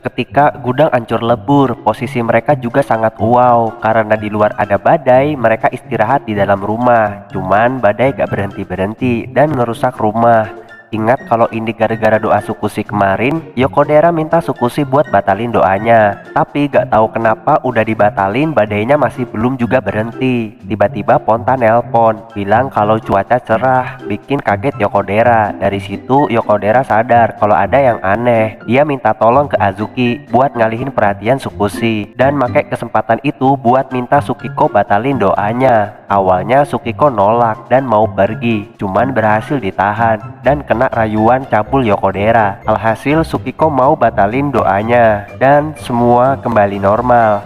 Seketika gudang hancur lebur. Posisi mereka juga sangat wow karena di luar ada badai. Mereka istirahat di dalam rumah. Cuman badai gak berhenti-berhenti dan ngerusak rumah. Ingat kalau ini gara-gara doa Sukushi kemarin, Yokodera minta Sukushi buat batalin doanya. Tapi gak tahu kenapa udah dibatalin, badainya masih belum juga berhenti. Tiba-tiba Ponta nelpon, bilang kalau cuaca cerah, bikin kaget Yokodera. Dari situ Yokodera sadar kalau ada yang aneh. Dia minta tolong ke Azuki buat ngalihin perhatian Sukushi dan pakai kesempatan itu buat minta Sukiko batalin doanya. Awalnya Sukiko nolak dan mau pergi, cuman berhasil ditahan dan kena rayuan cabul Yokodera. Alhasil Sukiko mau batalin doanya dan semua kembali normal.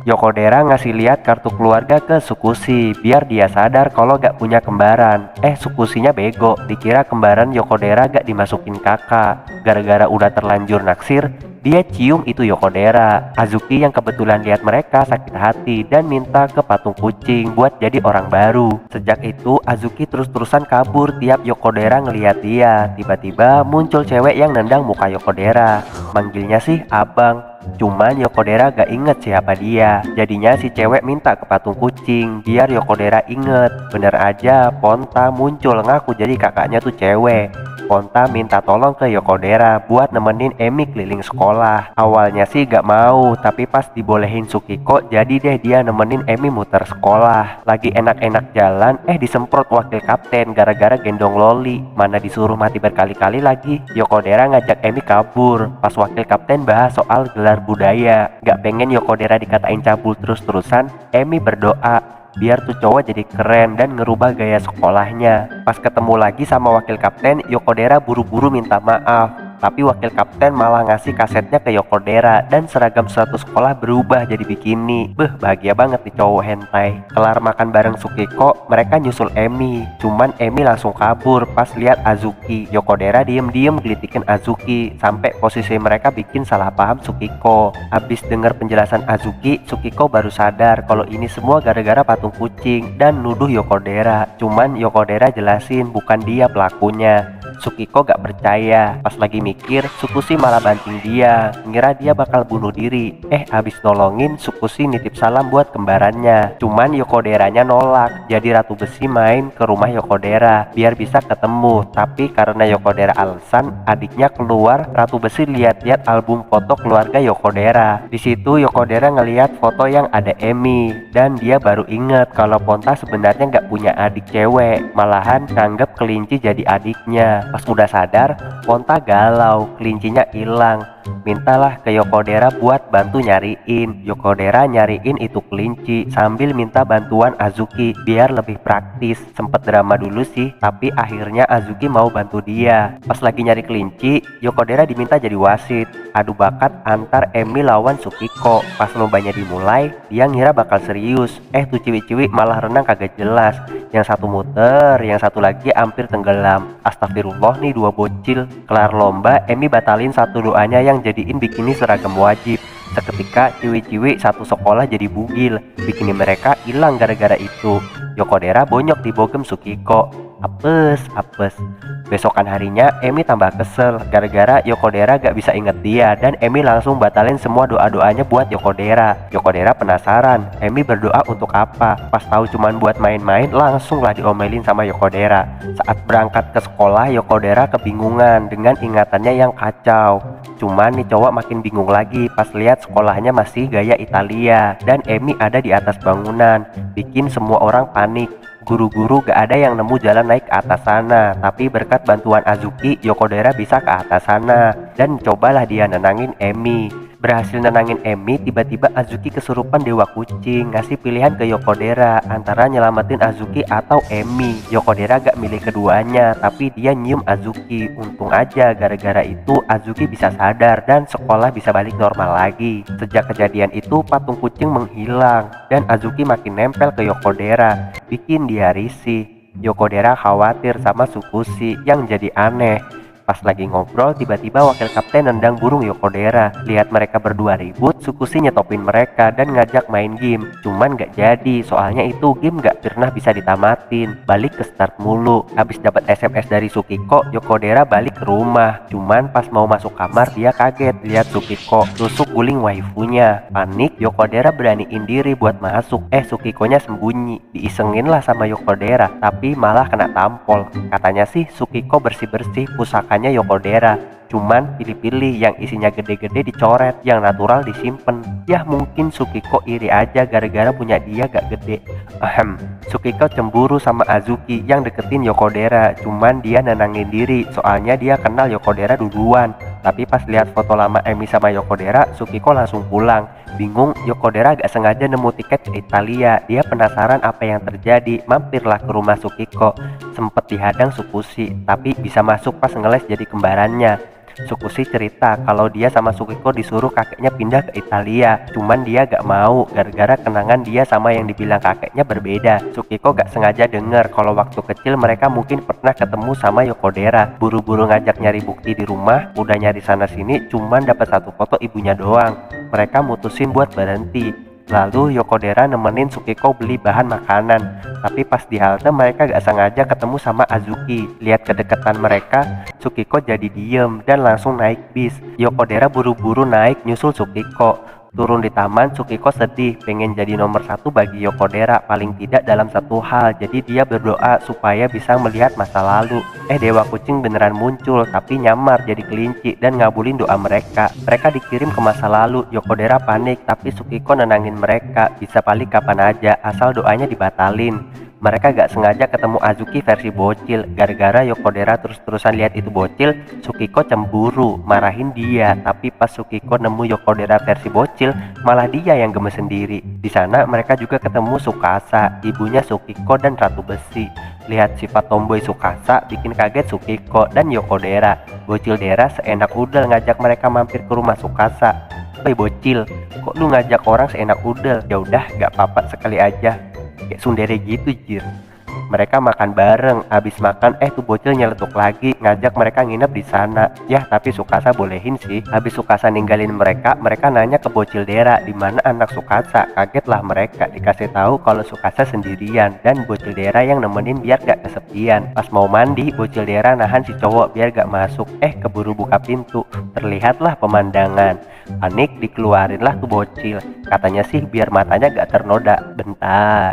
Yokodera ngasih lihat kartu keluarga ke Sukushi biar dia sadar kalau gak punya kembaran. Sukushinya bego, dikira kembaran Yokodera gak dimasukin kakak. Gara-gara udah terlanjur naksir, dia cium itu Yokodera. Azuki yang kebetulan lihat mereka sakit hati dan minta ke patung kucing buat jadi orang baru. Sejak itu Azuki terus-terusan kabur tiap Yokodera ngelihat dia. Tiba-tiba muncul cewek yang nendang muka Yokodera. Manggilnya sih abang. Cuman Yokodera gak inget siapa dia. Jadinya si cewek minta ke patung kucing biar Yokodera inget. Bener aja Ponta muncul ngaku jadi kakaknya tuh cewek. Ponta minta tolong ke Yokodera buat nemenin Emi keliling sekolah. Awalnya sih gak mau, tapi pas dibolehin Sukiko, jadi deh dia nemenin Emi muter sekolah. Lagi enak-enak jalan, disemprot wakil kapten gara-gara gendong loli. Mana disuruh mati berkali-kali lagi. Yokodera ngajak Emi kabur. Pas wakil kapten bahas soal gelar budaya. Gak pengen Yokodera dikatain cabul terus-terusan, Emi berdoa biar tuh cowok jadi keren dan ngerubah gaya sekolahnya. Pas ketemu lagi sama wakil kapten, Yokodera buru-buru minta maaf. Tapi wakil kapten malah ngasih kasetnya ke Yokodera dan seragam suatu sekolah berubah jadi bikini. Bahagia banget nih cowok hentai. Kelar makan bareng Sukiko, mereka nyusul Emi. Cuman Emi langsung kabur pas lihat Azuki. Yokodera diem-diem gelitikin Azuki sampai posisi mereka bikin salah paham Sukiko. Habis denger penjelasan Azuki, Sukiko baru sadar kalau ini semua gara-gara patung kucing dan nuduh Yokodera. Cuman Yokodera jelasin bukan dia pelakunya. Sukiko gak percaya. Pas lagi mikir, Sukushi malah banting dia, ngira dia bakal bunuh diri. Abis nolongin, Sukushi nitip salam buat kembarannya. Cuman Yokoderanya nolak, jadi Ratu Besi main ke rumah Yokodera biar bisa ketemu. Tapi karena Yokodera alasan, adiknya keluar, Ratu Besi lihat-lihat album foto keluarga Yokodera. Di situ Yokodera ngelihat foto yang ada Emi dan dia baru inget kalau Ponta sebenarnya gak punya adik cewek, malahan nganggep kelinci jadi adiknya. Pas udah sadar, Ponta galau, kelincinya hilang. Mintalah ke Yokodera buat bantu nyariin. Yokodera nyariin itu kelinci sambil minta bantuan Azuki biar lebih praktis. Sempet drama dulu sih, tapi akhirnya Azuki mau bantu dia. Pas lagi nyari kelinci, Yokodera diminta jadi wasit. Adu bakat antar Emi lawan Sukiko. Pas lombanya dimulai, dia ngira bakal serius. Tuh ciwi-ciwi malah renang kagak jelas. Yang satu muter, yang satu lagi hampir tenggelam. Astagfirullah nih dua bocil. Kelar lomba, Emi batalin satu doanya yang jadiin bikini seragam wajib. Seketika ciwi-ciwi satu sekolah jadi bugil. Bikini mereka hilang gara-gara itu. Yokodera bonyok di bogem Sukiko. Apes. Besokan harinya Emi tambah kesel gara-gara Yokodera gak bisa inget dia dan Emi langsung batalin semua doa-doanya buat Yokodera. Yokodera penasaran, Emi berdoa untuk apa? Pas tahu cuman buat main-main, langsung lah diomelin sama Yokodera. Saat berangkat ke sekolah, Yokodera kebingungan dengan ingatannya yang kacau. Cuman nih cowok makin bingung lagi pas lihat sekolahnya masih gaya Italia dan Emi ada di atas bangunan, bikin semua orang panik. Guru-guru gak ada yang nemu jalan naik ke atas sana, tapi berkat bantuan Azuki, Yokodera bisa ke atas sana dan cobalah dia nenangin Emi. Berhasil nenangin Emi, tiba-tiba Azuki kesurupan dewa kucing, ngasih pilihan ke Yokodera antara nyelamatin Azuki atau Emi. Yokodera gak milih keduanya, tapi dia nyium Azuki. Untung aja gara-gara itu Azuki bisa sadar dan sekolah bisa balik normal lagi. Sejak kejadian itu patung kucing menghilang dan Azuki makin nempel ke Yokodera, bikin dia risih. Yokodera khawatir sama Sukushi yang jadi aneh. Pas lagi ngobrol, tiba-tiba wakil kapten nendang burung Yokodera. Lihat mereka berdua ribut, Tsukushi nyetopin mereka dan ngajak main game. Cuman gak jadi, soalnya itu game gak pernah bisa ditamatin. Balik ke start mulu. Habis dapat SMS dari Tsukiko, Yokodera balik ke rumah. Cuman pas mau masuk kamar, dia kaget lihat Tsukiko tusuk guling waifunya. Panik, Yokodera beraniin diri buat masuk. Tsukikonya sembunyi. Diisengin lah sama Yokodera, tapi malah kena tampol. Katanya sih Tsukiko bersih-bersih pusakanya Yokodera. Cuman pilih-pilih, yang isinya gede-gede dicoret, yang natural disimpen. Ya mungkin Tsukiko iri aja gara-gara punya dia gak gede. Tsukiko cemburu sama Azuki yang deketin Yokodera. Cuman dia nenangin diri, soalnya dia kenal Yokodera duluan. Tapi pas lihat foto lama Emi sama Yokodera, Tsukiko langsung pulang. Bingung, Yokodera gak sengaja nemu tiket ke Italia. Dia penasaran apa yang terjadi, mampirlah ke rumah Tsukiko. Sempet dihadang Tsukushi, tapi bisa masuk pas ngeles jadi kembarannya. Tsukushi cerita kalau dia sama Tsukiko disuruh kakeknya pindah ke Italia. Cuman dia gak mau, gara-gara kenangan dia sama yang dibilang kakeknya berbeda. Tsukiko gak sengaja denger kalau waktu kecil mereka mungkin pernah ketemu sama Yokodera. Buru-buru ngajak nyari bukti di rumah, udah nyari sana sini, cuman dapat satu foto ibunya doang. Mereka mutusin buat berhenti. Lalu Yokodera nemenin Tsukiko beli bahan makanan. Tapi pas di halte mereka gak sengaja ketemu sama Azuki. Lihat kedekatan mereka, Tsukiko jadi diem dan langsung naik bis. Yokodera buru-buru naik nyusul Tsukiko. Turun di taman, Tsukiko sedih, pengen jadi nomor satu bagi Yokodera, paling tidak dalam satu hal. Jadi dia berdoa supaya bisa melihat masa lalu. Dewa kucing beneran muncul, tapi nyamar jadi kelinci dan ngabulin doa mereka. Mereka dikirim ke masa lalu. Yokodera panik, tapi Tsukiko nenangin mereka, bisa balik kapan aja asal doanya dibatalin. Mereka gak sengaja ketemu Azuki versi bocil. Gara-gara Yokodera terus-terusan lihat itu bocil, Tsukiko cemburu, marahin dia. Tapi pas Tsukiko nemu Yokodera versi bocil, malah dia yang gemes sendiri. Di sana mereka juga ketemu Tsukasa, ibunya Tsukiko dan Ratu Besi. Lihat sifat tomboy Tsukasa bikin kaget Tsukiko dan Yokodera. Bocil Dera seenak udel ngajak mereka mampir ke rumah Tsukasa. Bocil, kok lu ngajak orang seenak udel? Ya udah, gak apa-apa, sekali aja. Kayak sundere gitu jir. Mereka makan bareng, abis makan tuh bocil nyeletuk lagi, ngajak mereka nginep di sana. Ya tapi Tsukasa bolehin sih. Habis Tsukasa ninggalin mereka, mereka nanya ke bocil Dera di mana anak Tsukasa. Kagetlah mereka dikasih tahu kalau Tsukasa sendirian dan bocil Dera yang nemenin biar gak kesepian. Pas mau mandi, bocil Dera nahan si cowok biar gak masuk. Keburu buka pintu, terlihatlah pemandangan. Panik, dikeluarinlah tuh bocil. Katanya sih biar matanya gak ternoda. Bentar,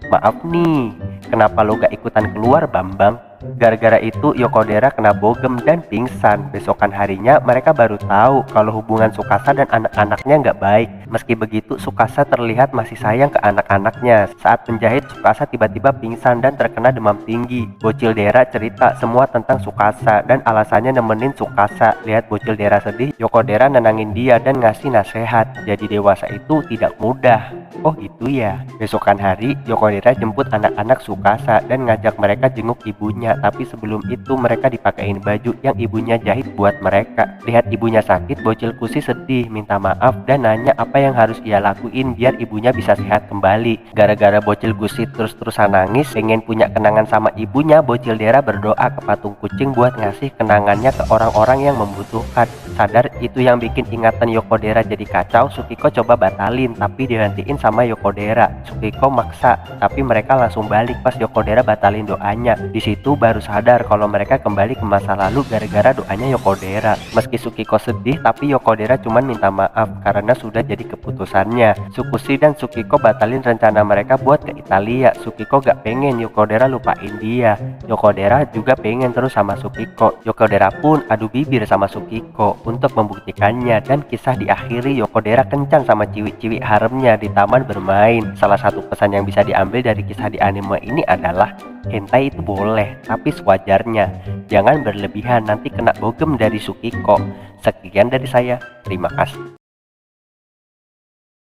maaf nih, kenapa lo gak ikutan keluar Bambang? Gara-gara itu Yokodera kena bogem dan pingsan. Besokan harinya mereka baru tahu kalau hubungan Tsukasa dan anak-anaknya nggak baik. Meski begitu Tsukasa terlihat masih sayang ke anak-anaknya. Saat menjahit, Tsukasa tiba-tiba pingsan dan terkena demam tinggi. Bocil Dera cerita semua tentang Tsukasa dan alasannya nemenin Tsukasa. Lihat bocil Dera sedih, Yokodera nenangin dia dan ngasih nasihat. Jadi dewasa itu tidak mudah. Oh gitu ya. Besokan hari Yokodera jemput anak-anak Tsukasa dan ngajak mereka jenguk ibunya. Tapi sebelum itu mereka dipakein baju yang ibunya jahit buat mereka. Lihat ibunya sakit, bocil Kushi sedih, minta maaf dan nanya apa yang harus ia lakuin biar ibunya bisa sehat kembali. Gara-gara bocil Kushi terus-terusan nangis, pengen punya kenangan sama ibunya, bocil Dera berdoa ke patung kucing buat ngasih kenangannya ke orang-orang yang membutuhkan. Sadar itu yang bikin ingatan Yokodera jadi kacau, Tsukiko coba batalin tapi dihentiin sama Yokodera. Tsukiko maksa, tapi mereka langsung balik pas Yokodera batalin doanya. Di situ baru sadar kalau mereka kembali ke masa lalu gara-gara doanya Yokodera. Meski Tsukiko sedih, tapi Yokodera cuman minta maaf karena sudah jadi keputusannya. Tsukushi dan Tsukiko batalin rencana mereka buat ke Italia. Tsukiko gak pengen Yokodera lupain dia. Yokodera juga pengen terus sama Tsukiko. Yokodera pun adu bibir sama Tsukiko untuk membuktikannya, dan kisah diakhiri Yokodera kencan sama ciwi-ciwi haremnya di taman bermain. Salah satu pesan yang bisa diambil dari kisah di anime ini adalah hentai itu boleh, tapi sewajarnya. Jangan berlebihan, nanti kena bogem dari Tsukiko. Sekian dari saya, terima kasih.